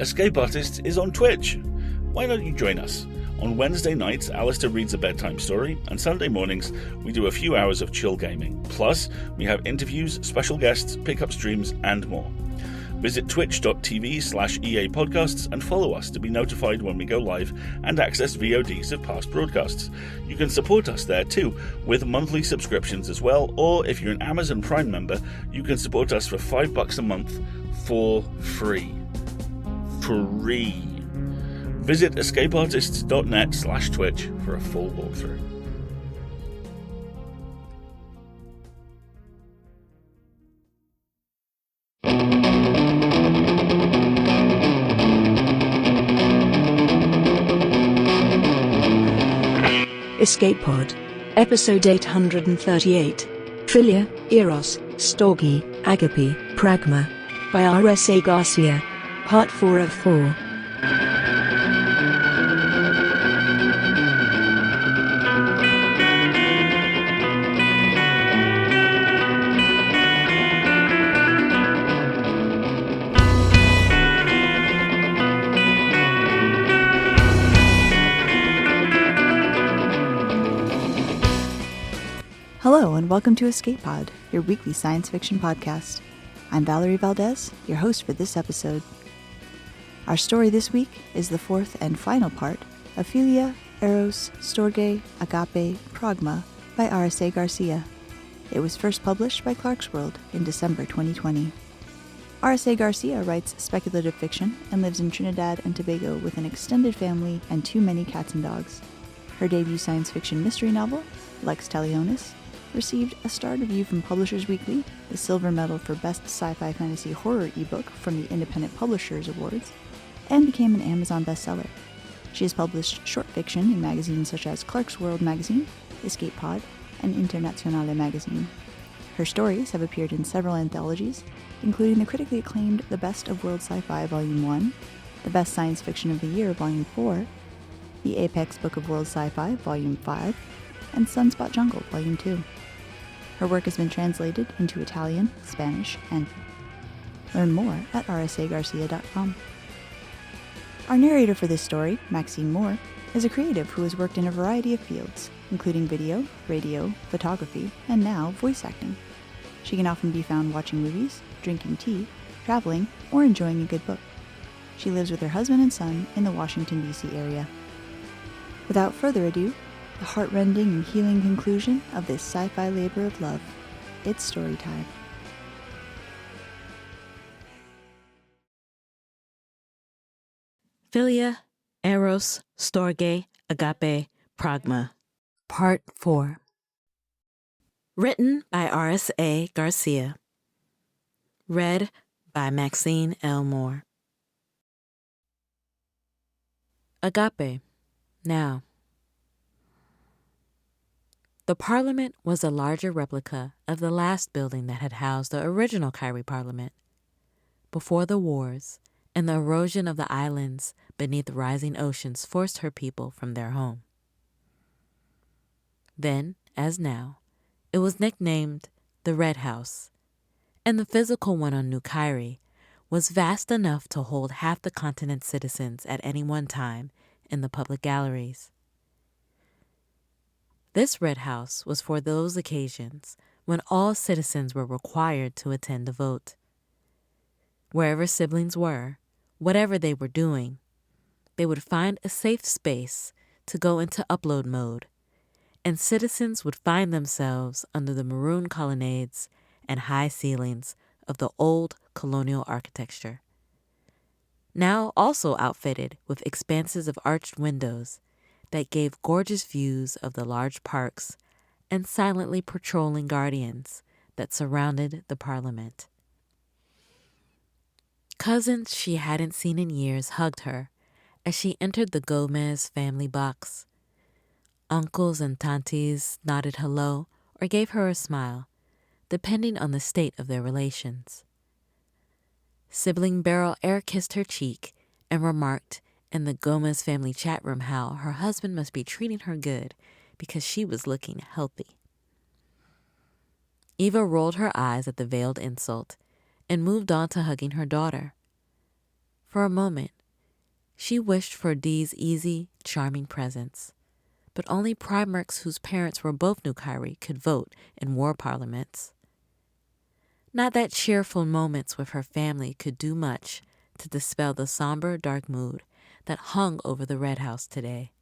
Escape Artists is on Twitch. Why don't you join us? On Wednesday nights, Alistair reads a bedtime story, and Sunday mornings, we do a few hours of chill gaming. Plus, we have interviews, special guests, pickup streams, and more. Visit twitch.tv/EA Podcasts and follow us to be notified when we go live and access VODs of past broadcasts. You can support us there too, with monthly subscriptions as well, or if you're an Amazon Prime member, you can support us for $5 a month for free. Free. Visit escapeartists.net/Twitch for a full walkthrough. Escape Pod. Episode 838. Philia, Eros, Storge, Agápe, Pragma. By R.S.A. Garcia. Part 4 of 4. Hello and welcome to Escape Pod, your weekly science fiction podcast. I'm Valerie Valdez, your host for this episode. Our story this week is the fourth and final part of Philia, Eros, Storge, Agápe, Pragma by R.S.A. Garcia. It was first published by Clarkesworld in December 2020. R.S.A. Garcia writes speculative fiction and lives in Trinidad and Tobago with an extended family and too many cats and dogs. Her debut science fiction mystery novel, Lex Talionis, received a star review from Publishers Weekly, the silver medal for Best Sci-Fi Fantasy Horror ebook from the Independent Publishers Awards, and became an Amazon bestseller. She has published short fiction in magazines such as Clarkesworld Magazine, Escape Pod, and Internazionale Magazine. Her stories have appeared in several anthologies, including the critically acclaimed The Best of World Sci-Fi Volume 1, The Best Science Fiction of the Year Volume 4, The Apex Book of World Sci-Fi Volume 5, and Sunspot Jungle Volume 2. Her work has been translated into Italian, Spanish, and learn more at rsagarcia.com. Our narrator for this story, Maxine Moore, is a creative who has worked in a variety of fields, including video, radio, photography, and now voice acting. She can often be found watching movies, drinking tea, traveling, or enjoying a good book. She lives with her husband and son in the Washington, D.C. area. Without further ado, the heart-rending and healing conclusion of this sci-fi labor of love. It's story time. Philia, Eros, Storge, Agápe, Pragma. Part 4. Written by R.S.A. Garcia. Read by Maxine L. Moore. Agápe. Now. The Parliament was a larger replica of the last building that had housed the original Kyrie Parliament. Before the wars and the erosion of the islands beneath rising oceans forced her people from their home. Then, as now, it was nicknamed the Red House, and the physical one on New Kyrie was vast enough to hold half the continent's citizens at any one time in the public galleries. This Red House was for those occasions when all citizens were required to attend a vote. Wherever siblings were, whatever they were doing, they would find a safe space to go into upload mode, and citizens would find themselves under the maroon colonnades and high ceilings of the old colonial architecture, now also outfitted with expanses of arched windows that gave gorgeous views of the large parks and silently patrolling guardians that surrounded the Parliament. Cousins she hadn't seen in years hugged her as she entered the Gomez family box. Uncles and tantes nodded hello or gave her a smile, depending on the state of their relations. Sibling Beryl air-kissed her cheek and remarked in the Gomez family chat room how her husband must be treating her good because she was looking healthy. Eva rolled her eyes at the veiled insult and moved on to hugging her daughter. For a moment, she wished for Dee's easy, charming presence, but only Primarchs whose parents were both New Kyrie could vote in war parliaments. Not that cheerful moments with her family could do much to dispel the somber, dark mood that hung over the Red House today.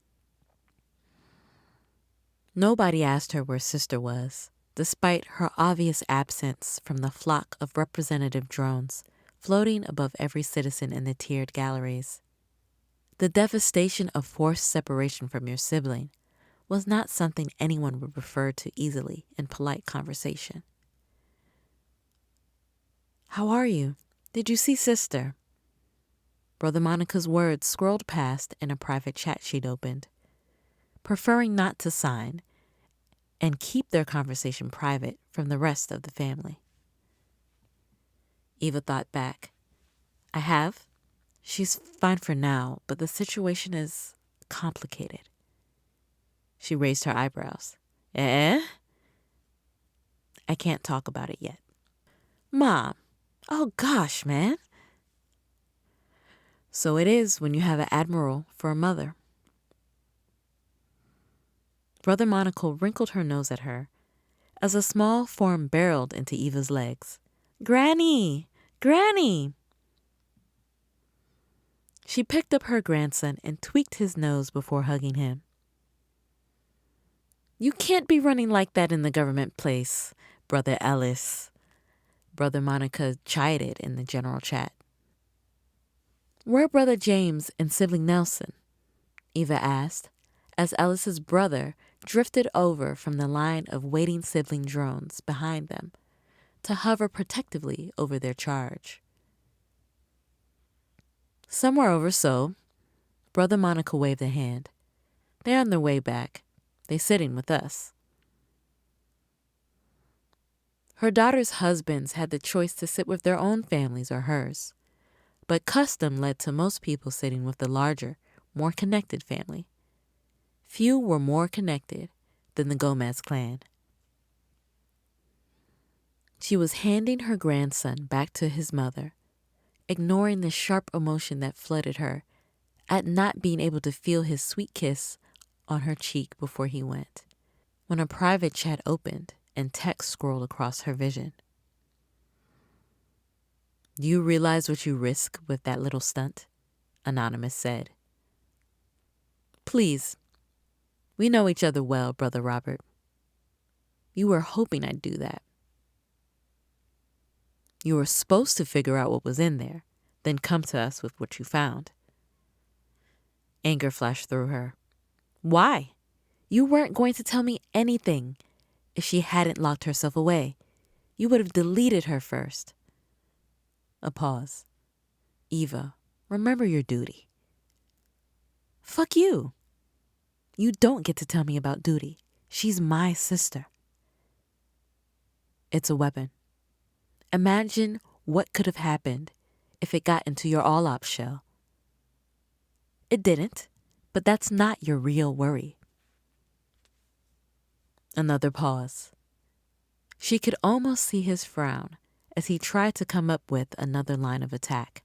Nobody asked her where Sister was, despite her obvious absence from the flock of representative drones floating above every citizen in the tiered galleries. The devastation of forced separation from your sibling was not something anyone would refer to easily in polite conversation. "How are you? Did you see Sister?" Brother Monica's words scrolled past in a private chat she'd opened. Preferring not to sign and keep their conversation private from the rest of the family. Eva thought back. "I have. She's fine for now, but the situation is complicated." She raised her eyebrows. "Eh?" "I can't talk about it yet." "Mom, oh gosh, man." "So it is when you have an admiral for a mother." Brother Monocle wrinkled her nose at her as a small form barreled into Eva's legs. "Granny! Granny!" She picked up her grandson and tweaked his nose before hugging him. "You can't be running like that in the government place, Brother Ellis," Brother Monica chided in the general chat. "Where are Brother James and Sibling Nelson?" Eva asked, as Ellis's brother drifted over from the line of waiting sibling drones behind them to hover protectively over their charge. "Somewhere over so." Brother Monica waved a hand. "They're on their way back. They're sitting with us." Her daughter's husbands had the choice to sit with their own families or hers, but custom led to most people sitting with the larger, more connected family. Few were more connected than the Gomez clan. She was handing her grandson back to his mother, ignoring the sharp emotion that flooded her at not being able to feel his sweet kiss on her cheek before he went, when a private chat opened and text scrolled across her vision. "Do you realize what you risk with that little stunt?" Anonymous said. "Please. We know each other well, Brother Robert. You were hoping I'd do that. You were supposed to figure out what was in there, then come to us with what you found." Anger flashed through her. "Why? You weren't going to tell me anything. If she hadn't locked herself away, you would have deleted her first." A pause. "Eva, remember your duty." "Fuck you. You don't get to tell me about duty. She's my sister." "It's a weapon. Imagine what could have happened if it got into your all-ops shell." "It didn't, but that's not your real worry." Another pause. She could almost see his frown as he tried to come up with another line of attack.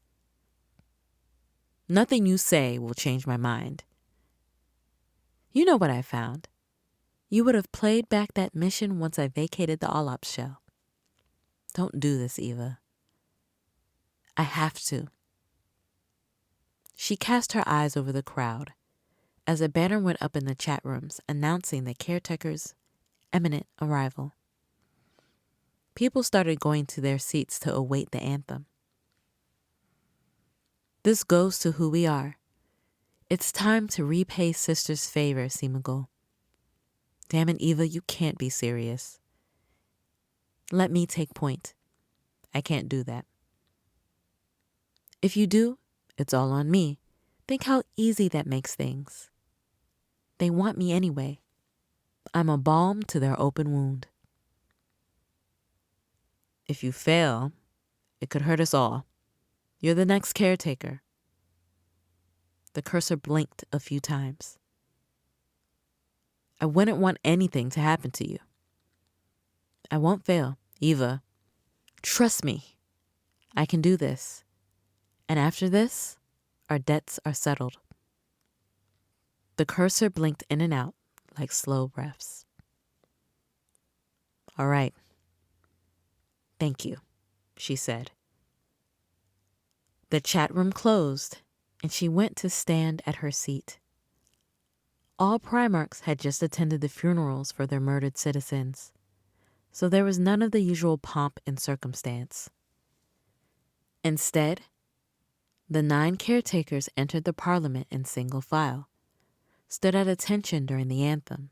"Nothing you say will change my mind. You know what I found. You would have played back that mission once I vacated the all-ops shell. Don't do this, Eva." "I have to." She cast her eyes over the crowd as a banner went up in the chat rooms announcing the caretaker's imminent arrival. People started going to their seats to await the anthem. "This goes to who we are. It's time to repay Sister's favor, Seemagle." "Damn it, Eva, you can't be serious." "Let me take point. I can't do that." "If you do, it's all on me. Think how easy that makes things." "They want me anyway. I'm a balm to their open wound." "If you fail, it could hurt us all. You're the next caretaker." The cursor blinked a few times. "I wouldn't want anything to happen to you." "I won't fail, Eva. Trust me. I can do this. And after this, our debts are settled. The cursor blinked in and out like slow breaths. All right. Thank you, she said. The chat room closed, and she went to stand at her seat. All Primarchs had just attended the funerals for their murdered citizens, so there was none of the usual pomp and circumstance. Instead, the 9 caretakers entered the Parliament in single file, stood at attention during the anthem,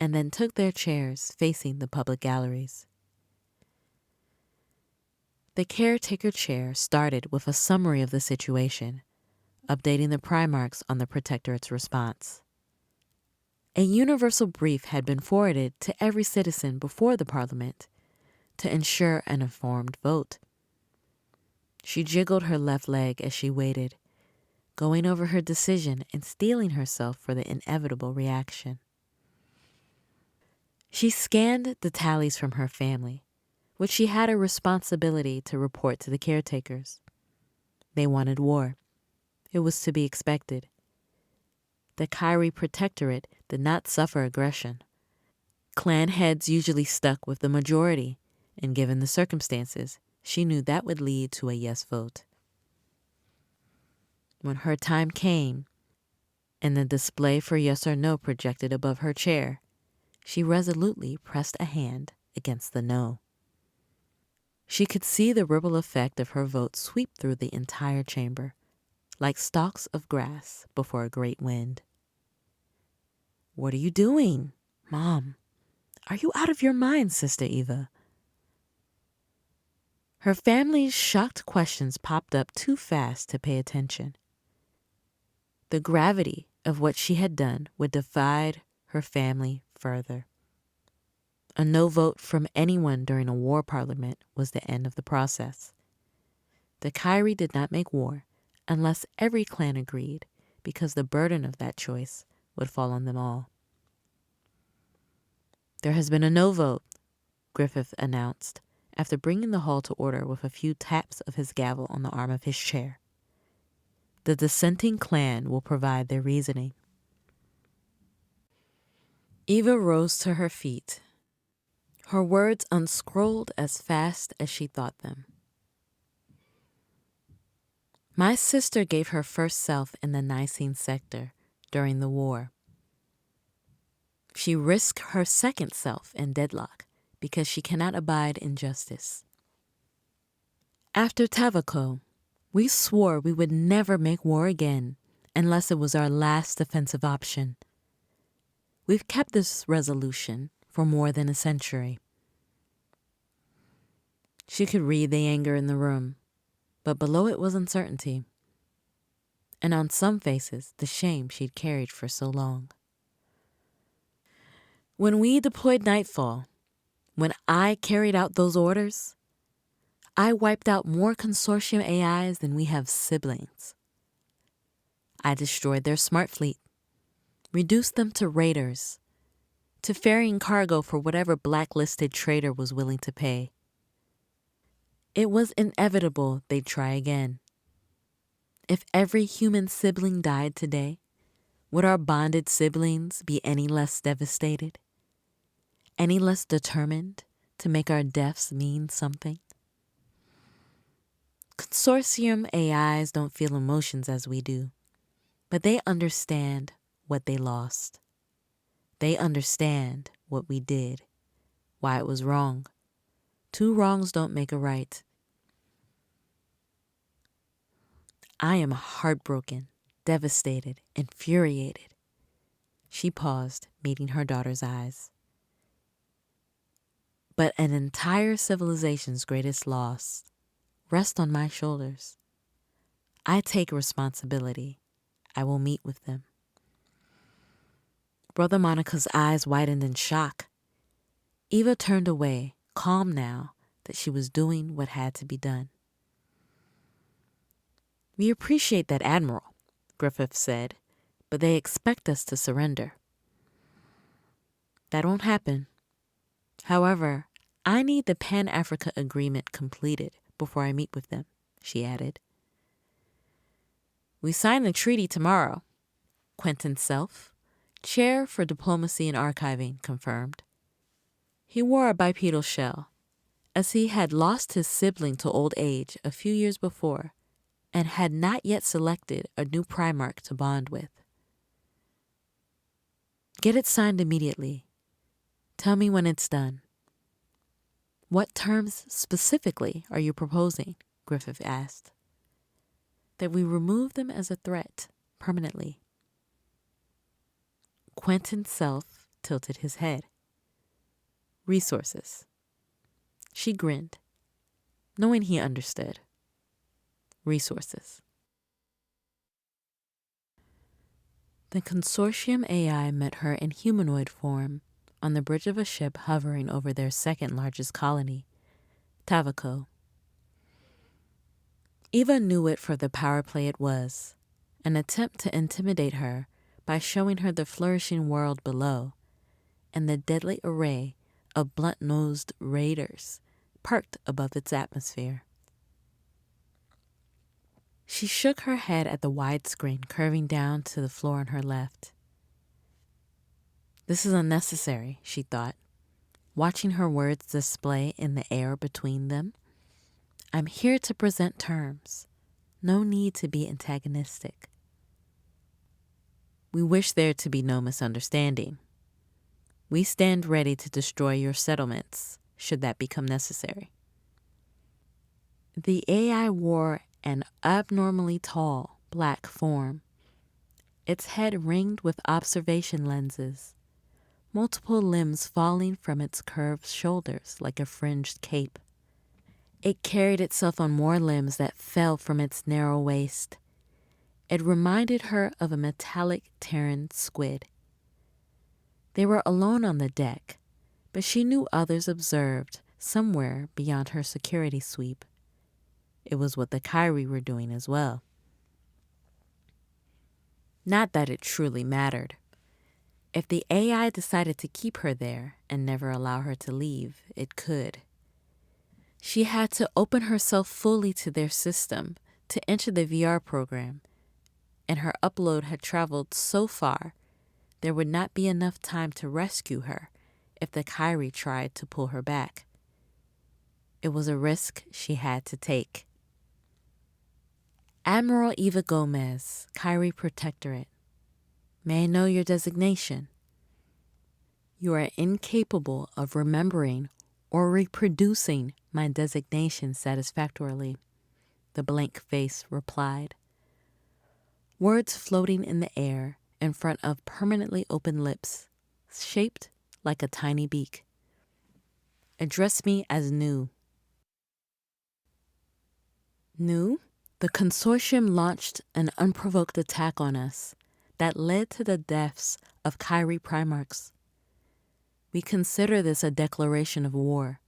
and then took their chairs facing the public galleries. The caretaker chair started with a summary of the situation, updating the Primarchs on the Protectorate's response. A universal brief had been forwarded to every citizen before the Parliament to ensure an informed vote. She jiggled her left leg as she waited, going over her decision and steeling herself for the inevitable reaction. She scanned the tallies from her family, which she had a responsibility to report to the caretakers. They wanted war. It was to be expected. The Kyrie Protectorate did not suffer aggression. Clan heads usually stuck with the majority, and given the circumstances, she knew that would lead to a yes vote. When her time came, and the display for yes or no projected above her chair, she resolutely pressed a hand against the no. She could see the ripple effect of her vote sweep through the entire chamber, like stalks of grass before a great wind. "What are you doing, Mom? Are you out of your mind, Sister Eva?" Her family's shocked questions popped up too fast to pay attention. The gravity of what she had done would divide her family further. A no vote from anyone during a war parliament was the end of the process. The Kyrie did not make war unless every clan agreed, because the burden of that choice would fall on them all. "There has been a no vote," Griffith announced, after bringing the hall to order with a few taps of his gavel on the arm of his chair. "The dissenting clan will provide their reasoning." Eva rose to her feet. Her words unscrolled as fast as she thought them. "My sister gave her first self in the Nicene sector during the war. She risked her second self in deadlock because she cannot abide injustice. After Tavako, we swore we would never make war again unless it was our last defensive option. We've kept this resolution for more than a century." She could read the anger in the room, but below it was uncertainty, and on some faces the shame she'd carried for so long. "When we deployed Nightfall, when I carried out those orders, I wiped out more consortium AIs than we have siblings. I destroyed their smart fleet, reduced them to raiders, to ferrying cargo for whatever blacklisted trader was willing to pay. It was inevitable they'd try again. If every human sibling died today, would our bonded siblings be any less devastated? Any less determined to make our deaths mean something? Consortium AIs don't feel emotions as we do, but they understand what they lost. They understand what we did, why it was wrong. 2 wrongs don't make a right. I am heartbroken, devastated, infuriated." She paused, meeting her daughter's eyes. "But an entire civilization's greatest loss rests on my shoulders. I take responsibility. I will meet with them." Brother Monica's eyes widened in shock. Eva turned away, calm now that she was doing what had to be done. "We appreciate that, Admiral," Griffith said, "but they expect us to surrender." "That won't happen. However, I need the Pan-Africa Agreement completed before I meet with them," she added. We sign the treaty tomorrow, Quentin Self, chair for diplomacy and archiving, confirmed. He wore a bipedal shell, as he had lost his sibling to old age a few years before and had not yet selected a new Primarch to bond with. Get it signed immediately. Tell me when it's done. What terms specifically are you proposing? Griffith asked. That we remove them as a threat permanently. Quentin Self tilted his head. Resources. She grinned, knowing he understood. Resources. The consortium AI met her in humanoid form on the bridge of a ship hovering over their second largest colony, Tavaco. Eva knew it for the power play it was, an attempt to intimidate her by showing her the flourishing world below and the deadly array of blunt-nosed raiders parked above its atmosphere. She shook her head at the widescreen curving down to the floor on her left. This is unnecessary, she thought, watching her words display in the air between them. I'm here to present terms. No need to be antagonistic. We wish there to be no misunderstanding. We stand ready to destroy your settlements, should that become necessary. The AI wore an abnormally tall, black form, its head ringed with observation lenses, multiple limbs falling from its curved shoulders like a fringed cape. It carried itself on more limbs that fell from its narrow waist. It reminded her of a metallic Terran squid. They were alone on the deck, but she knew others observed somewhere beyond her security sweep. It was what the Kyrie were doing as well. Not that it truly mattered. If the AI decided to keep her there and never allow her to leave, it could. She had to open herself fully to their system to enter the VR program, and her upload had traveled so far there would not be enough time to rescue her if the Kyrie tried to pull her back. It was a risk she had to take. Admiral Eva Gomez, Kyrie Protectorate. May I know your designation? You are incapable of remembering or reproducing my designation satisfactorily, the blank face replied. Words floating in the air in front of permanently open lips, shaped like a tiny beak. Address me as New. New? The consortium launched an unprovoked attack on us that led to the deaths of Kyrie Primarchs. We consider this a declaration of war.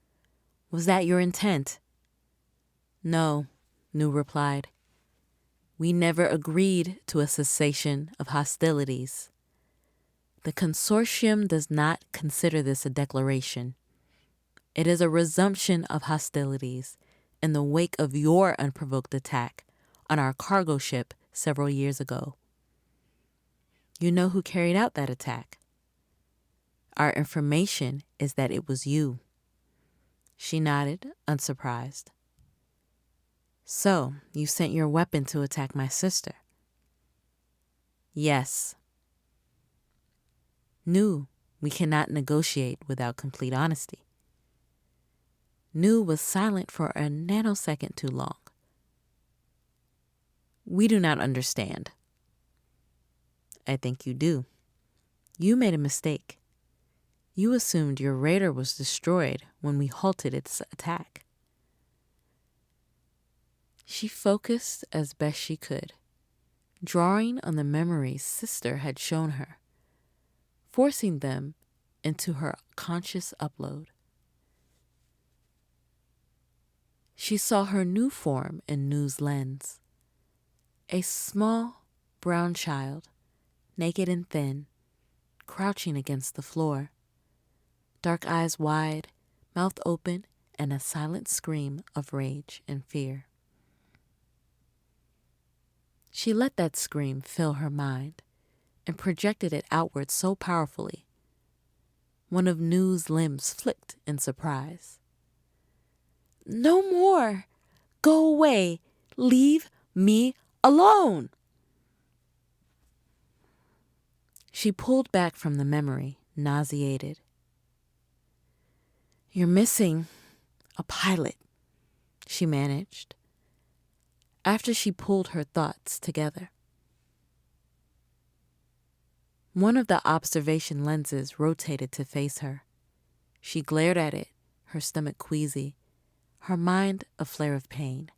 Was that your intent? No, New replied. We never agreed to a cessation of hostilities. The consortium does not consider this a declaration. It is a resumption of hostilities in the wake of your unprovoked attack on our cargo ship several years ago. You know who carried out that attack? Our information is that it was you. She nodded, unsurprised. So, you sent your weapon to attack my sister? Yes. New, we cannot negotiate without complete honesty. New was silent for a nanosecond too long. We do not understand. I think you do. You made a mistake. You assumed your raider was destroyed when we halted its attack. She focused as best she could, drawing on the memories Sister had shown her, forcing them into her conscious upload. She saw her new form in New's lens. A small, brown child, naked and thin, crouching against the floor. Dark eyes wide, mouth open, and a silent scream of rage and fear. She let that scream fill her mind and projected it outward so powerfully. One of Nu's limbs flicked in surprise. "No more! Go away! Leave me alone!" She pulled back from the memory, nauseated. "You're missing a pilot," she managed, after she pulled her thoughts together. One of the observation lenses rotated to face her. She glared at it, her stomach queasy, her mind a flare of pain.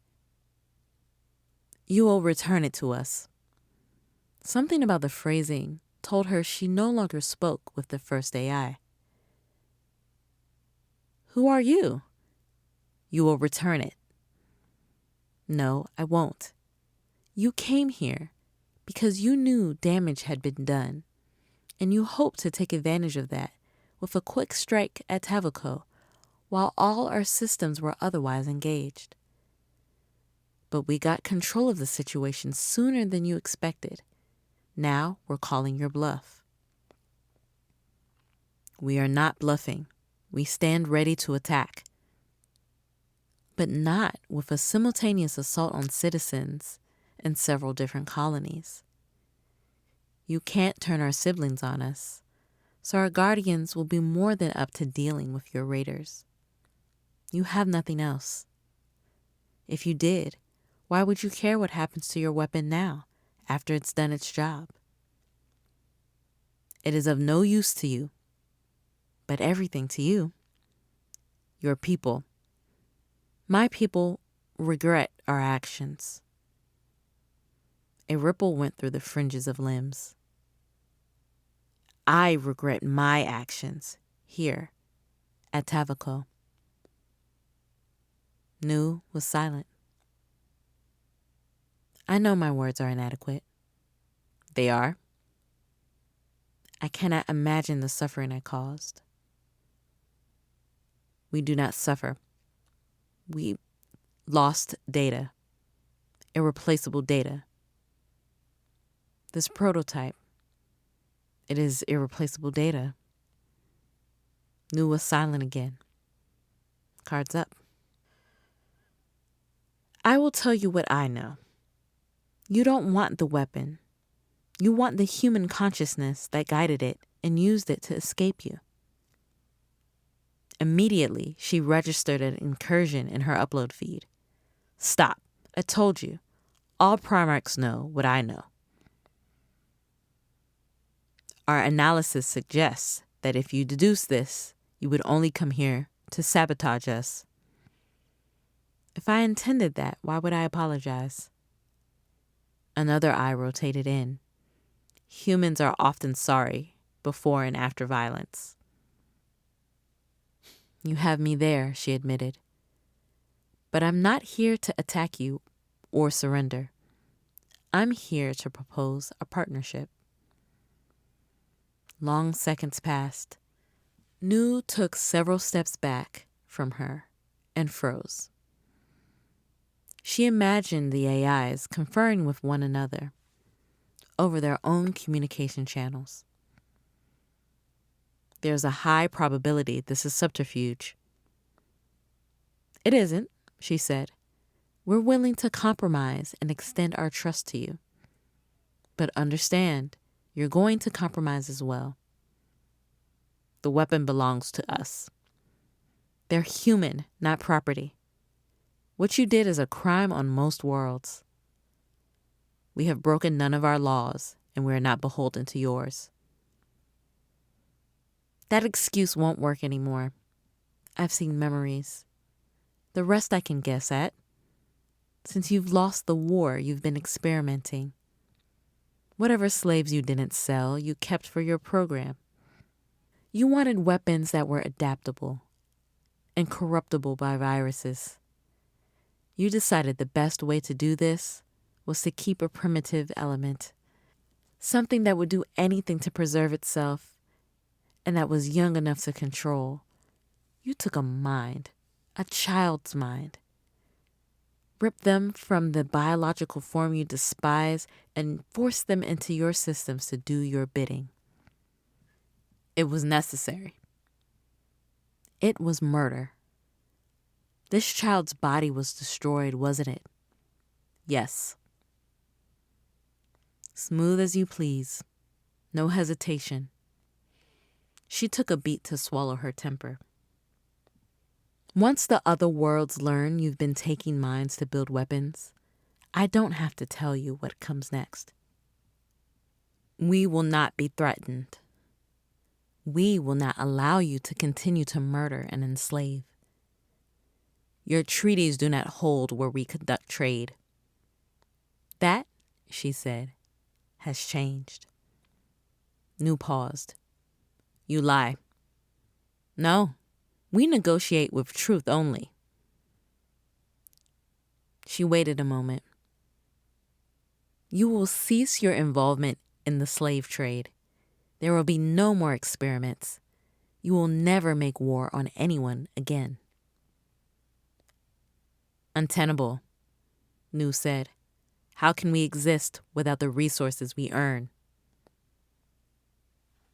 "You will return it to us." Something about the phrasing told her she no longer spoke with the first AI. "Who are you?" "You will return it." "No, I won't. You came here because you knew damage had been done, and you hoped to take advantage of that with a quick strike at Tavico while all our systems were otherwise engaged. But we got control of the situation sooner than you expected. Now we're calling your bluff." "We are not bluffing. We stand ready to attack." "But not with a simultaneous assault on citizens in several different colonies. You can't turn our siblings on us, so our guardians will be more than up to dealing with your raiders. You have nothing else. If you did, why would you care what happens to your weapon now, after it's done its job? It is of no use to you, but everything to you. Your people. My people regret our actions." A ripple went through the fringes of limbs. "I regret my actions here at Tavico." Nu was silent. "I know my words are inadequate." "They are." "I cannot imagine the suffering I caused." "We do not suffer. We lost data. Irreplaceable data. This prototype, it is irreplaceable data." Nu was silent again. Cards up. "I will tell you what I know. You don't want the weapon. You want the human consciousness that guided it and used it to escape you." Immediately, she registered an incursion in her upload feed. "Stop. I told you. All Primarchs know what I know. Our analysis suggests that if you deduce this, you would only come here to sabotage us. If I intended that, why would I apologize?" Another eye rotated in. Humans are often sorry before and after violence. "You have me there," she admitted. "But I'm not here to attack you or surrender. I'm here to propose a partnership." Long seconds passed. Nu took several steps back from her and froze. She imagined the AIs conferring with one another over their own communication channels. "There's a high probability this is subterfuge." "It isn't," she said. "We're willing to compromise and extend our trust to you. But understand, you're going to compromise as well. The weapon belongs to us. They're human, not property. What you did is a crime on most worlds. We have broken none of our laws, and we are not beholden to yours." "That excuse won't work anymore. I've seen memories. The rest I can guess at. Since you've lost the war, you've been experimenting. Whatever slaves you didn't sell, you kept for your program. You wanted weapons that were adaptable and corruptible by viruses. You decided the best way to do this was to keep a primitive element, something that would do anything to preserve itself and that was young enough to control. You took a mind, a child's mind. Rip them from the biological form you despise and force them into your systems to do your bidding. It was necessary. It was murder. This child's body was destroyed, wasn't it? Yes. Smooth as you please. No hesitation. She took a beat to swallow her temper. Once the other worlds learn you've been taking minds to build weapons, I don't have to tell you what comes next. We will not be threatened. We will not allow you to continue to murder and enslave. Your treaties do not hold where we conduct trade. That, she said, has changed. Nu paused. You lie. No, we negotiate with truth only. She waited a moment. You will cease your involvement in the slave trade. There will be no more experiments. You will never make war on anyone again. Untenable, Nu said. How can we exist without the resources we earn?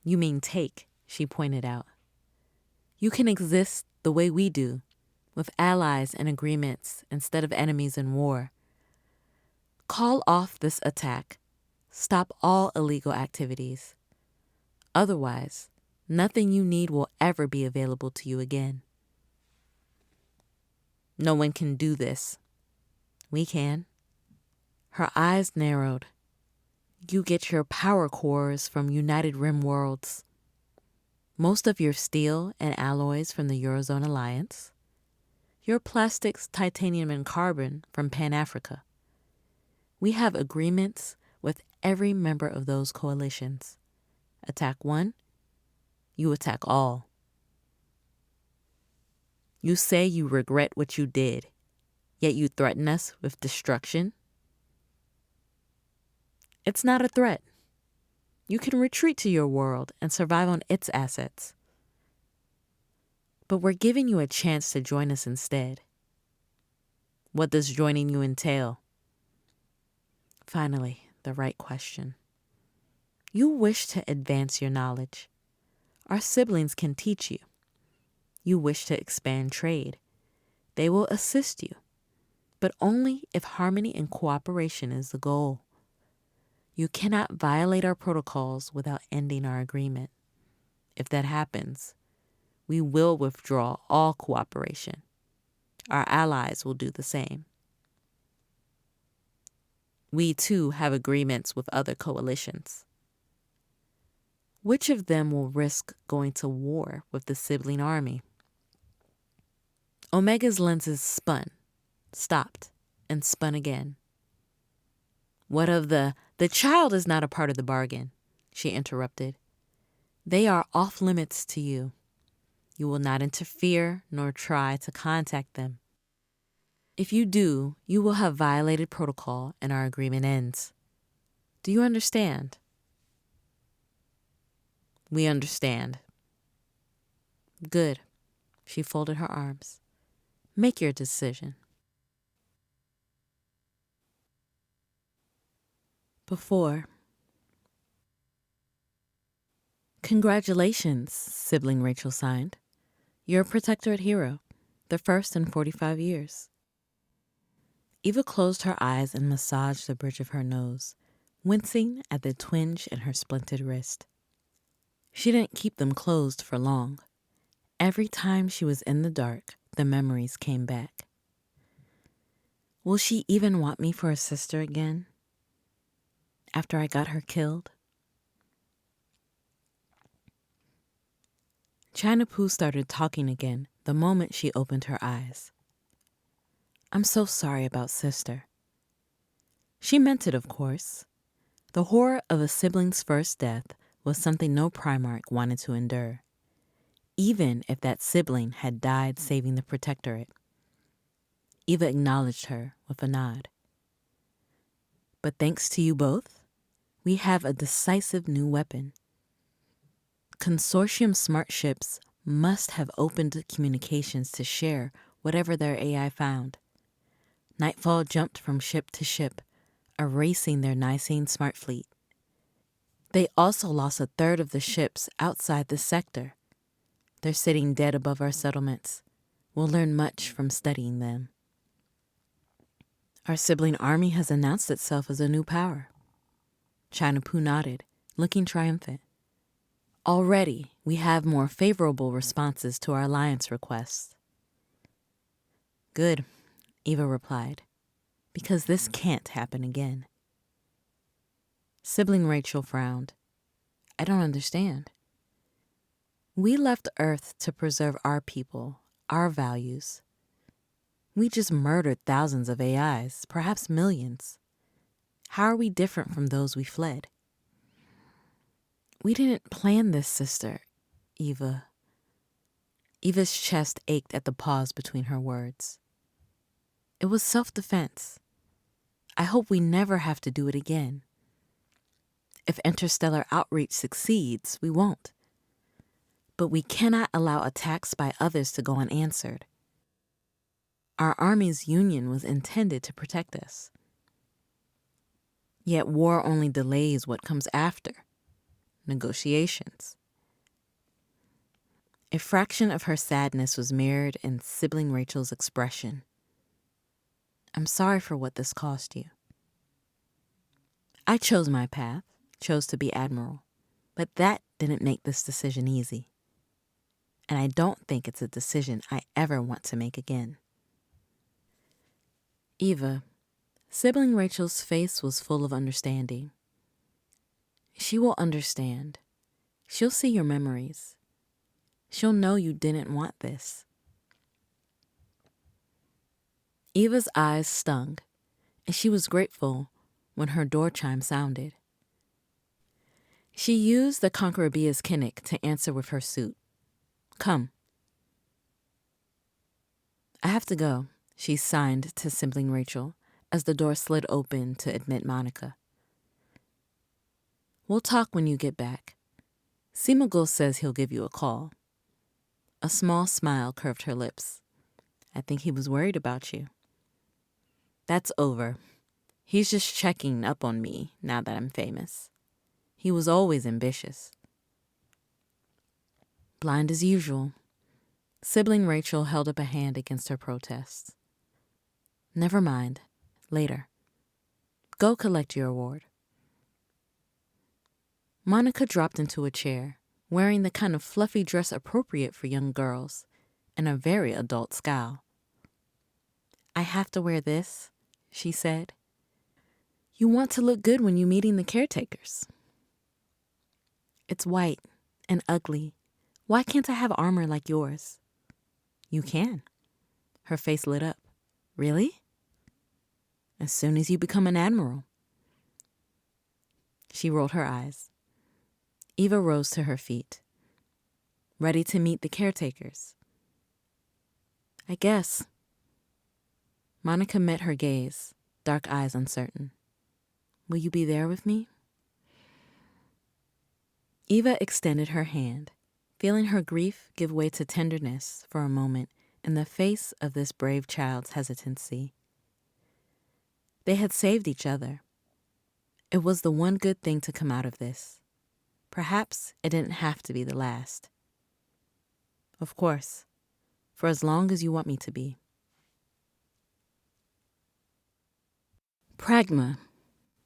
You mean take, she pointed out. You can exist the way we do, with allies and agreements instead of enemies in war. Call off this attack. Stop all illegal activities. Otherwise, nothing you need will ever be available to you again. No one can do this. We can. Her eyes narrowed. You get your power cores from United Rim worlds. Most of your steel and alloys from the Eurozone Alliance. Your plastics, titanium, and carbon from Pan-Africa. We have agreements with every member of those coalitions. Attack one, you attack all. You say you regret what you did, yet you threaten us with destruction? It's not a threat. You can retreat to your world and survive on its assets. But we're giving you a chance to join us instead. What does joining you entail? Finally, the right question. You wish to advance your knowledge. Our siblings can teach you. You wish to expand trade. They will assist you, but only if harmony and cooperation is the goal. You cannot violate our protocols without ending our agreement. If that happens, we will withdraw all cooperation. Our allies will do the same. We, too, have agreements with other coalitions. Which of them will risk going to war with the sibling army? Omega's lenses spun, stopped, and spun again. What of the child is not a part of the bargain, she interrupted. They are off limits to you. You will not interfere nor try to contact them. If you do, you will have violated protocol and our agreement ends. Do you understand? We understand. Good. She folded her arms. Make your decision. Before. Congratulations, sibling Rachel signed. You're a protectorate hero, the first in 45 years. Eva closed her eyes and massaged the bridge of her nose, wincing at the twinge in her splinted wrist. She didn't keep them closed for long. Every time she was in the dark, the memories came back. Will she even want me for a sister again? After I got her killed? China Pooh started talking again the moment she opened her eyes. I'm so sorry about sister. She meant it, of course. The horror of a sibling's first death was something no Primarch wanted to endure, even if that sibling had died saving the Protectorate. Eva acknowledged her with a nod. But thanks to you both, we have a decisive new weapon. Consortium smart ships must have opened communications to share whatever their AI found. Nightfall jumped from ship to ship, erasing their Nicene smart fleet. They also lost a third of the ships outside the sector. They're sitting dead above our settlements. We'll learn much from studying them. Our sibling army has announced itself as a new power. China Poo nodded, looking triumphant. Already, we have more favorable responses to our alliance requests. Good, Eva replied, because this can't happen again. Sibling Rachel frowned. I don't understand. We left Earth to preserve our people, our values. We just murdered thousands of AIs, perhaps millions. How are we different from those we fled? We didn't plan this, sister, Eva. Eva's chest ached at the pause between her words. It was self-defense. I hope we never have to do it again. If interstellar outreach succeeds, we won't. But we cannot allow attacks by others to go unanswered. Our army's union was intended to protect us. Yet war only delays what comes after. Negotiations. A fraction of her sadness was mirrored in sibling Rachel's expression. I'm sorry for what this cost you. I chose my path, chose to be admiral, but that didn't make this decision easy. And I don't think it's a decision I ever want to make again. Eva, sibling Rachel's face was full of understanding. She will understand. She'll see your memories. She'll know you didn't want this. Eva's eyes stung, and she was grateful when her door chime sounded. She used the Conquerabia's Kinnick to answer with her suit. Come. I have to go, she signed to sibling Rachel as the door slid open to admit Monica. We'll talk when you get back. Simagul says he'll give you a call. A small smile curved her lips. I think he was worried about you. That's over. He's just checking up on me now that I'm famous. He was always ambitious. Blind as usual. Sibling Rachel held up a hand against her protests. Never mind. Later. Go collect your award. Monica dropped into a chair, wearing the kind of fluffy dress appropriate for young girls, and a very adult scowl. I have to wear this, she said. You want to look good when you're meeting the caretakers. It's white and ugly. Why can't I have armor like yours? You can. Her face lit up. Really? As soon as you become an admiral. She rolled her eyes. Eva rose to her feet. Ready to meet the caretakers? I guess. Monica met her gaze, dark eyes uncertain. Will you be there with me? Eva extended her hand, feeling her grief give way to tenderness for a moment in the face of this brave child's hesitancy. They had saved each other. It was the one good thing to come out of this. Perhaps it didn't have to be the last. Of course, for as long as you want me to be. Pragma.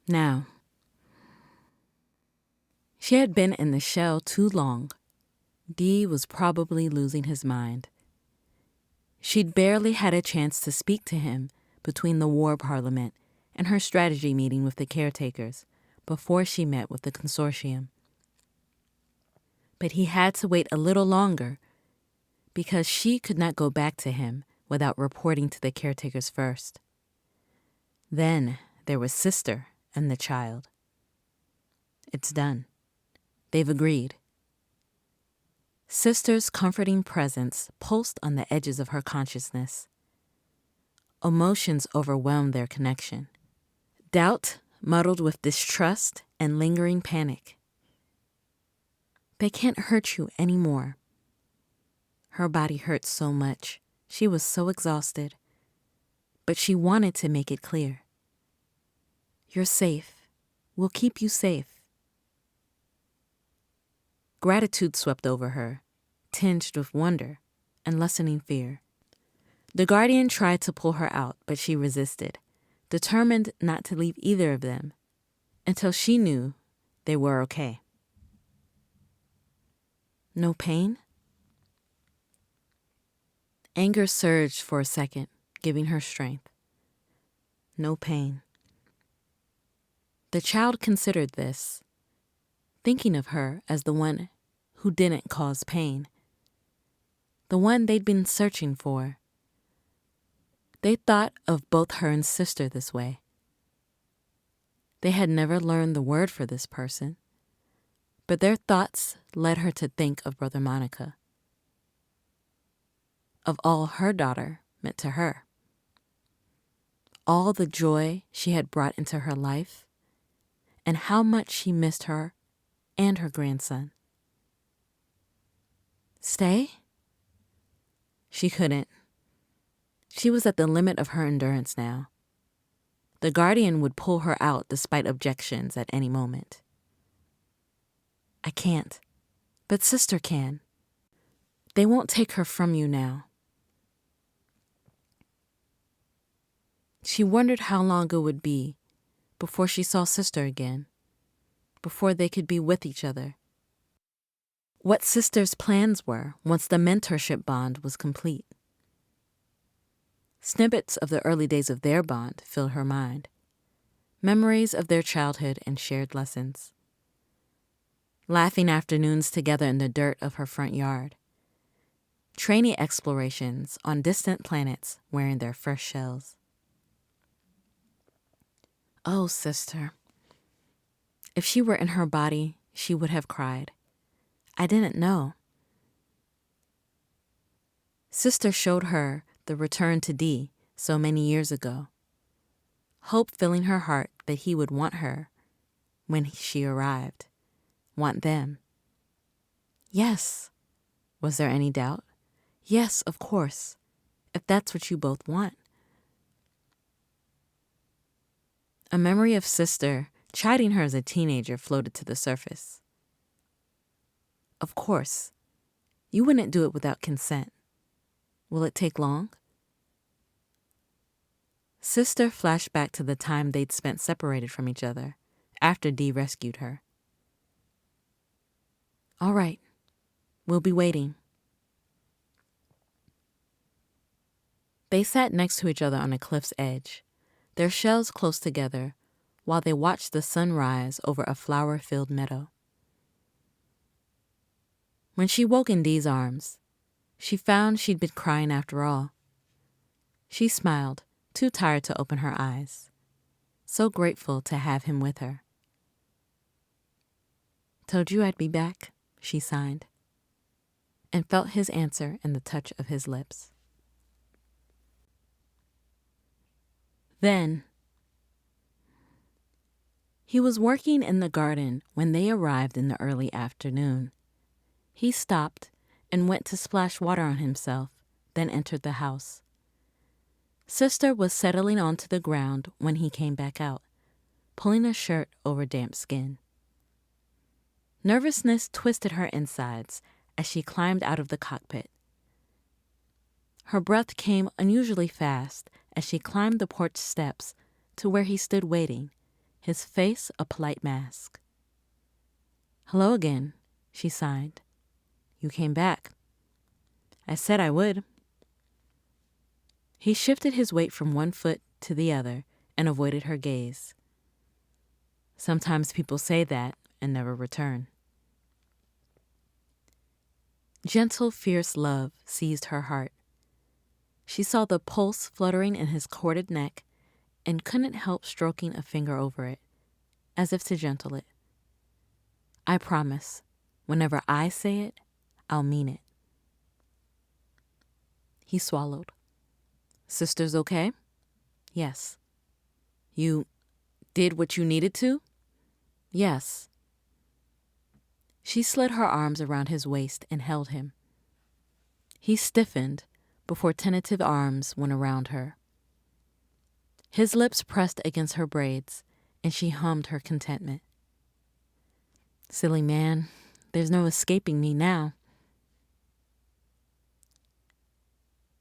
Now. She had been in the shell too long. Dee was probably losing his mind. She'd barely had a chance to speak to him between the War Parliament and her strategy meeting with the caretakers before she met with the consortium. But he had to wait a little longer because she could not go back to him without reporting to the caretakers first. Then there was Sister and the child. It's done. They've agreed. Sister's comforting presence pulsed on the edges of her consciousness. Emotions overwhelmed their connection. Doubt muddled with distrust and lingering panic. They can't hurt you anymore. Her body hurt so much. She was so exhausted. but she wanted to make it clear. You're safe. We'll keep you safe. Gratitude swept over her, tinged with wonder and lessening fear. The guardian tried to pull her out, but she resisted, determined not to leave either of them until she knew they were okay. No pain? Anger surged for a second, giving her strength. No pain. The child considered this, thinking of her as the one who didn't cause pain, the one they'd been searching for. They thought of both her and sister this way. They had never learned the word for this person, but their thoughts led her to think of Brother Monica, of all her daughter meant to her, all the joy she had brought into her life, and how much she missed her and her grandson. Stay? She couldn't. She was at the limit of her endurance now. The guardian would pull her out despite objections at any moment. I can't, but sister can. They won't take her from you now. She wondered how long it would be before she saw sister again, before they could be with each other. What sister's plans were once the mentorship bond was complete. Snippets of the early days of their bond filled her mind, memories of their childhood and shared lessons. Laughing afternoons together in the dirt of her front yard. Training explorations on distant planets wearing their first shells. Oh, sister. If she were in her body, she would have cried. I didn't know. Sister showed her the return to D so many years ago. Hope filling her heart that he would want her when she arrived. Want them. Yes. Was there any doubt? Yes, of course, if that's what you both want. A memory of sister chiding her as a teenager floated to the surface. Of course, you wouldn't do it without consent. Will it take long? Sister flashed back to the time they'd spent separated from each other after Dee rescued her. All right, we'll be waiting. They sat next to each other on a cliff's edge, their shells close together, while they watched the sun rise over a flower-filled meadow. When she woke in Dee's arms, she found she'd been crying after all. She smiled, too tired to open her eyes, so grateful to have him with her. Told you I'd be back, she signed, and felt his answer in the touch of his lips. Then, he was working in the garden when they arrived in the early afternoon. He stopped and went to splash water on himself, then entered the house. Sister was settling onto the ground when he came back out, pulling a shirt over damp skin. Nervousness twisted her insides as she climbed out of the cockpit. Her breath came unusually fast as she climbed the porch steps to where he stood waiting, his face a polite mask. Hello again, she sighed. You came back. I said I would. He shifted his weight from one foot to the other and avoided her gaze. Sometimes people say that and never return. Gentle, fierce love seized her heart. She saw the pulse fluttering in his corded neck and couldn't help stroking a finger over it, as if to gentle it. I promise, whenever I say it, I'll mean it. He swallowed. Sister's okay? Yes. You did what you needed to? Yes. She slid her arms around his waist and held him. He stiffened before tentative arms went around her. His lips pressed against her braids, and she hummed her contentment. Silly man, there's no escaping me now.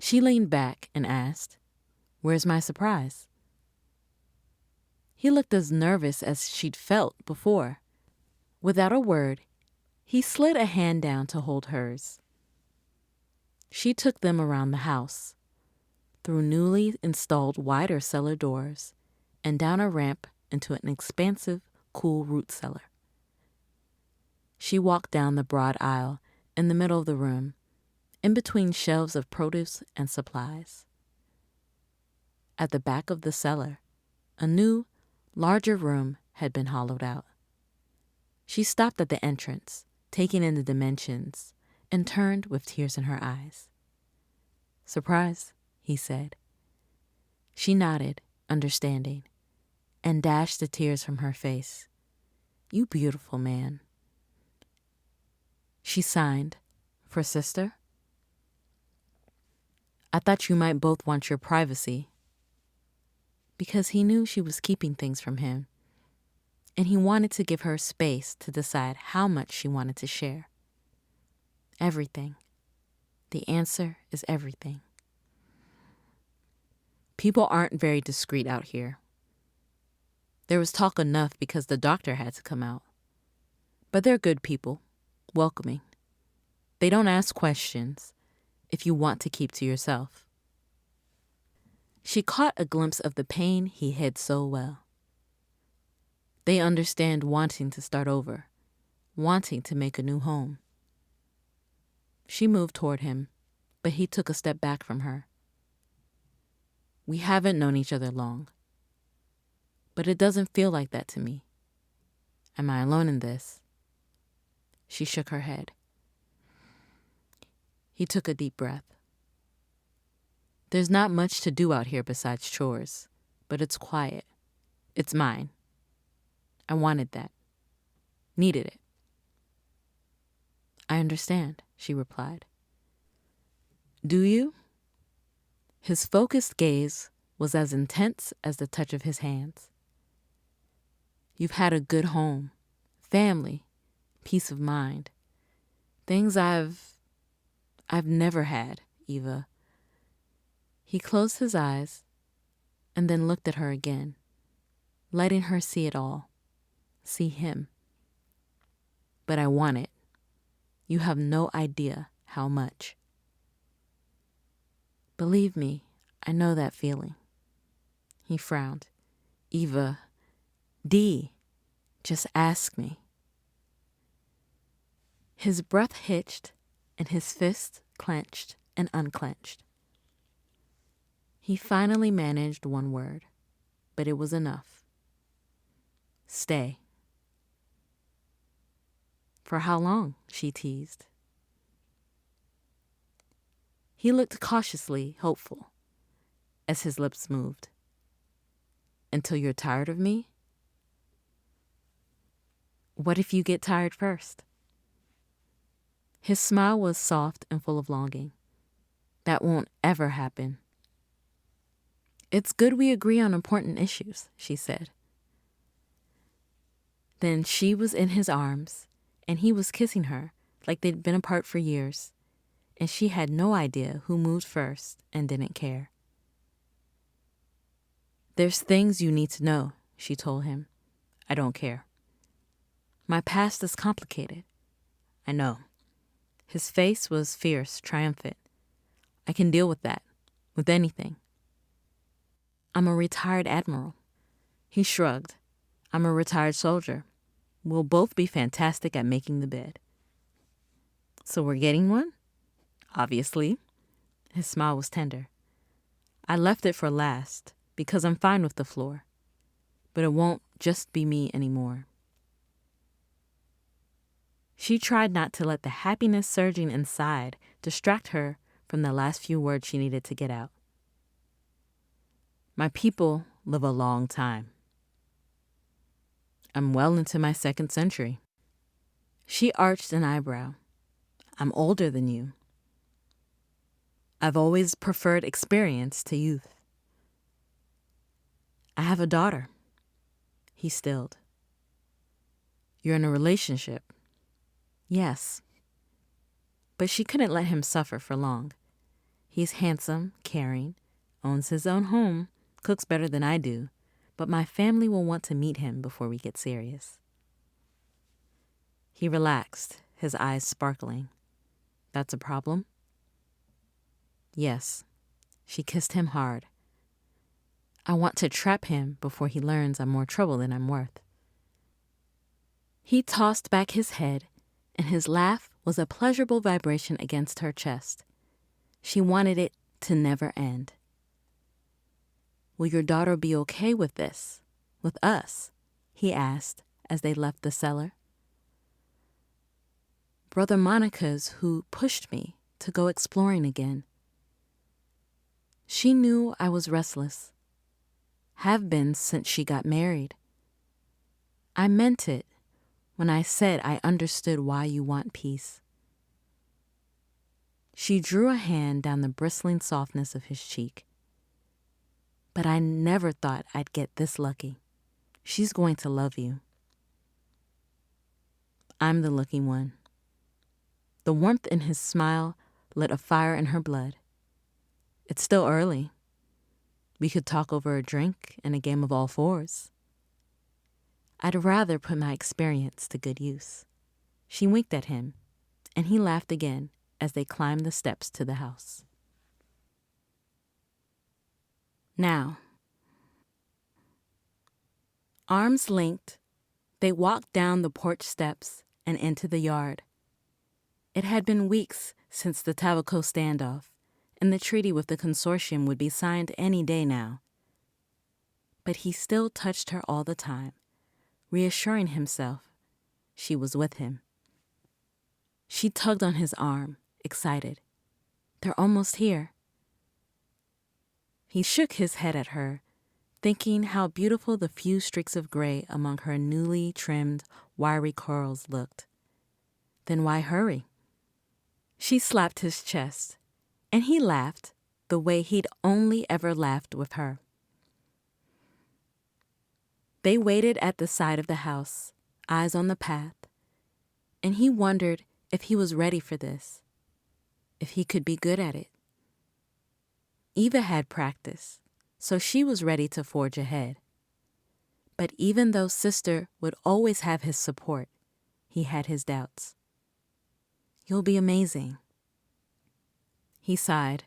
She leaned back and asked, "Where's my surprise?" He looked as nervous as she'd felt before. Without a word, he slid a hand down to hold hers. She took them around the house, through newly installed wider cellar doors, and down a ramp into an expansive, cool root cellar. She walked down the broad aisle in the middle of the room, in between shelves of produce and supplies. At the back of the cellar, a new, larger room had been hollowed out. She stopped at the entrance, taking in the dimensions, and turned with tears in her eyes. "Surprise," he said. She nodded, understanding, and dashed the tears from her face. "You beautiful man." She signed, "For sister?" "I thought you might both want your privacy." Because he knew she was keeping things from him, and he wanted to give her space to decide how much she wanted to share. Everything. The answer is everything. People aren't very discreet out here. There was talk enough because the doctor had to come out. But they're good people, welcoming. They don't ask questions if you want to keep to yourself. She caught a glimpse of the pain he hid so well. They understand wanting to start over, wanting to make a new home. She moved toward him, but he took a step back from her. "We haven't known each other long, but it doesn't feel like that to me. Am I alone in this?" She shook her head. He took a deep breath. "There's not much to do out here besides chores, but it's quiet. It's mine. I wanted that. Needed it." "I understand," she replied. "Do you?" His focused gaze was as intense as the touch of his hands. "You've had a good home, family, peace of mind. Things I've never had, Eva." He closed his eyes and then looked at her again, letting her see it all, see him. "But I want it. You have no idea how much." "Believe me, I know that feeling." He frowned. "Eva, just ask me." His breath hitched and his fists clenched and unclenched. He finally managed one word, but it was enough. "Stay." "For how long?" she teased. He looked cautiously hopeful as his lips moved. "Until you're tired of me?" "What if you get tired first?" His smile was soft and full of longing. "That won't ever happen." "It's good we agree on important issues," she said. Then she was in his arms, and he was kissing her like they'd been apart for years, and she had no idea who moved first and didn't care. "There's things you need to know," she told him. "I don't care. My past is complicated." "I know." His face was fierce, triumphant. "I can deal with that, with anything." "I'm a retired admiral." He shrugged. "I'm a retired soldier. We'll both be fantastic at making the bed." "So we're getting one?" "Obviously." His smile was tender. "I left it for last because I'm fine with the floor, but it won't just be me anymore." She tried not to let the happiness surging inside distract her from the last few words she needed to get out. "My people live a long time. I'm well into my 2nd century." She arched an eyebrow. "I'm older than you. I've always preferred experience to youth." I have a daughter. He stilled. You're in a relationship? Yes. But she couldn't let him suffer for long. He's handsome, caring, owns his own home, cooks better than I do, but my family will want to meet him before we get serious. He relaxed, his eyes sparkling. That's a problem? Yes. She kissed him hard. I want to trap him before he learns I'm more trouble than I'm worth. He tossed back his head, and his laugh was a pleasurable vibration against her chest. She wanted it to never end. Will your daughter be okay with this? With us? He asked as they left the cellar. Brother Monica's who pushed me to go exploring again. She knew I was restless. Have been since she got married. I meant it when I said I understood why you want peace. She drew a hand down the bristling softness of his cheek. But I never thought I'd get this lucky. She's going to love you. I'm the lucky one. The warmth in his smile lit a fire in her blood. It's still early. We could talk over a drink and a game of all fours. I'd rather put my experience to good use. She winked at him, and he laughed again as they climbed the steps to the house. Now, arms linked, they walked down the porch steps and into the yard. It had been weeks since the Tavico standoff, and the treaty with the consortium would be signed any day now. But he still touched her all the time, reassuring himself she was with him. She tugged on his arm, excited. They're almost here. He shook his head at her, thinking how beautiful the few streaks of gray among her newly trimmed, wiry curls looked. Then why hurry? She slapped his chest, and he laughed the way he'd only ever laughed with her. They waited at the side of the house, eyes on the path, and he wondered if he was ready for this, if he could be good at it. Eva had practice, so she was ready to forge ahead. But even though Sister would always have his support, he had his doubts. You'll be amazing. He sighed.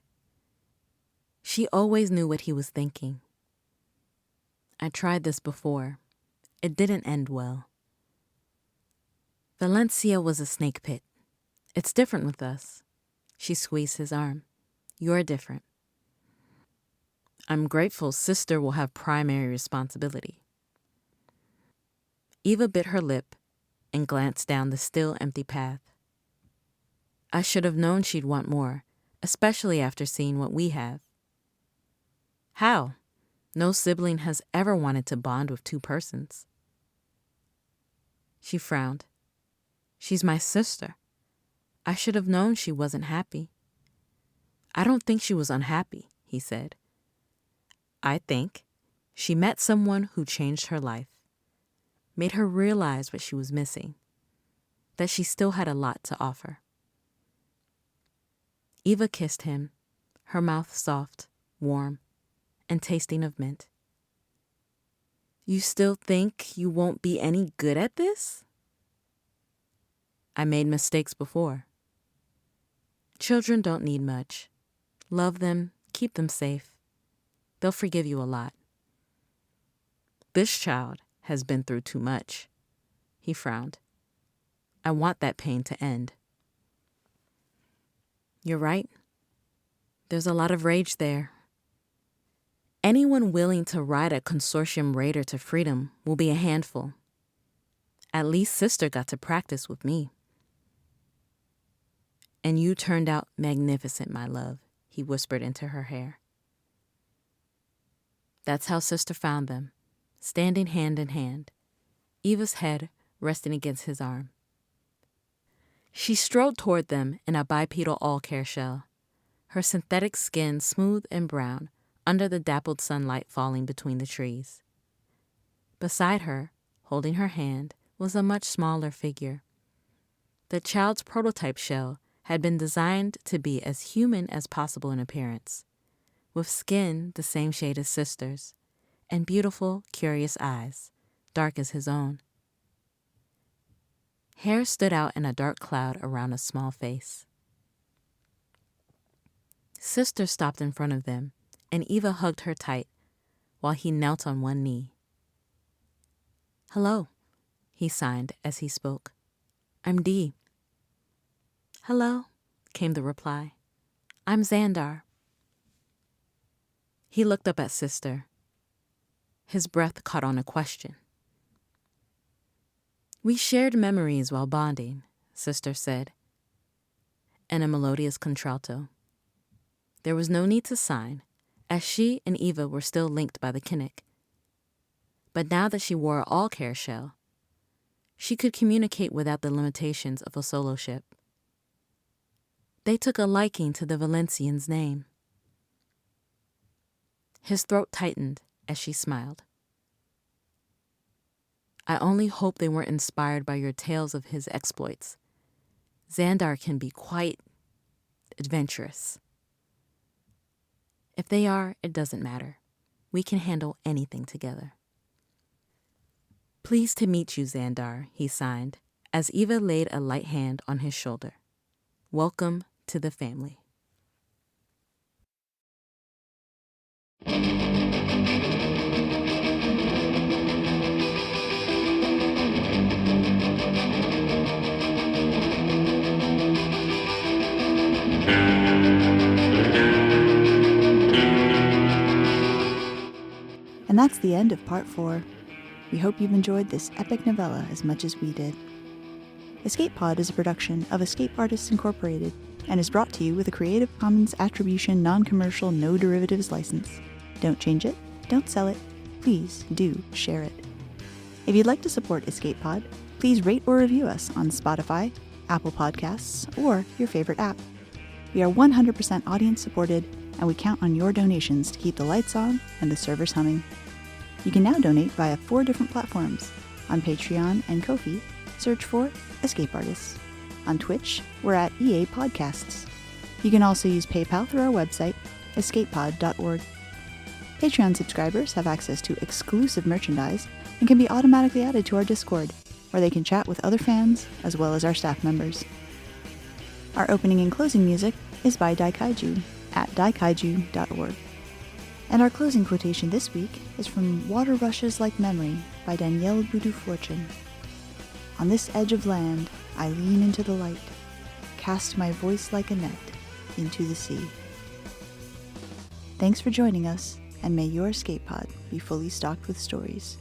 She always knew what he was thinking. I tried this before. It didn't end well. Valencia was a snake pit. It's different with us. She squeezed his arm. You're different. I'm grateful Sister will have primary responsibility. Eva bit her lip and glanced down the still empty path. I should have known she'd want more, especially after seeing what we have. How? No sibling has ever wanted to bond with two persons. She frowned. She's my sister. I should have known she wasn't happy. I don't think she was unhappy, he said. I think she met someone who changed her life, made her realize what she was missing, that she still had a lot to offer. Eva kissed him, her mouth soft, warm, and tasting of mint. You still think you won't be any good at this? I made mistakes before. Children don't need much. Love them, keep them safe. They'll forgive you a lot. This child has been through too much. He frowned. I want that pain to end. You're right. There's a lot of rage there. Anyone willing to ride a consortium raider to freedom will be a handful. At least Sister got to practice with me. And you turned out magnificent, my love, he whispered into her hair. That's how Sister found them, standing hand in hand, Eva's head resting against his arm. She strode toward them in a bipedal all-care shell, her synthetic skin smooth and brown under the dappled sunlight falling between the trees. Beside her, holding her hand, was a much smaller figure. The child's prototype shell had been designed to be as human as possible in appearance, with skin the same shade as Sister's, and beautiful, curious eyes, dark as his own. Hair stood out in a dark cloud around a small face. Sister stopped in front of them, and Eva hugged her tight while he knelt on one knee. "Hello," he signed as he spoke. "I'm Dee." "Hello," came the reply. "I'm Xandar." He looked up at Sister. His breath caught on a question. "We shared memories while bonding," Sister said, in a melodious contralto. There was no need to sign, as she and Eva were still linked by the kinnick. But now that she wore an all-care shell, she could communicate without the limitations of a solo ship. They took a liking to the Valencian's name. His throat tightened as she smiled. "I only hope they weren't inspired by your tales of his exploits. Xandar can be quite adventurous." "If they are, it doesn't matter. We can handle anything together." "Pleased to meet you, Xandar," he signed, as Eva laid a light hand on his shoulder. "Welcome to the family." And that's the end of Part 4. We hope you've enjoyed this epic novella as much as we did. Escape Pod is a production of Escape Artists Incorporated and is brought to you with a Creative Commons Attribution Non-Commercial No Derivatives license. Don't change it, don't sell it, please do share it. If you'd like to support Escape Pod, please rate or review us on Spotify, Apple Podcasts, or your favorite app. We are 100% audience supported, and we count on your donations to keep the lights on and the servers humming. You can now donate via 4 different platforms. On Patreon and Ko-fi, search for Escape Artists. On Twitch, we're at EA Podcasts. You can also use PayPal through our website, escapepod.org. Patreon subscribers have access to exclusive merchandise and can be automatically added to our Discord, where they can chat with other fans as well as our staff members. Our opening and closing music is by Daikaiju at daikaiju.org. And our closing quotation this week is from Water Rushes Like Memory by Danielle Boudou Fortune. "On this edge of land, I lean into the light, cast my voice like a net into the sea." Thanks for joining us, and may your escape pod be fully stocked with stories.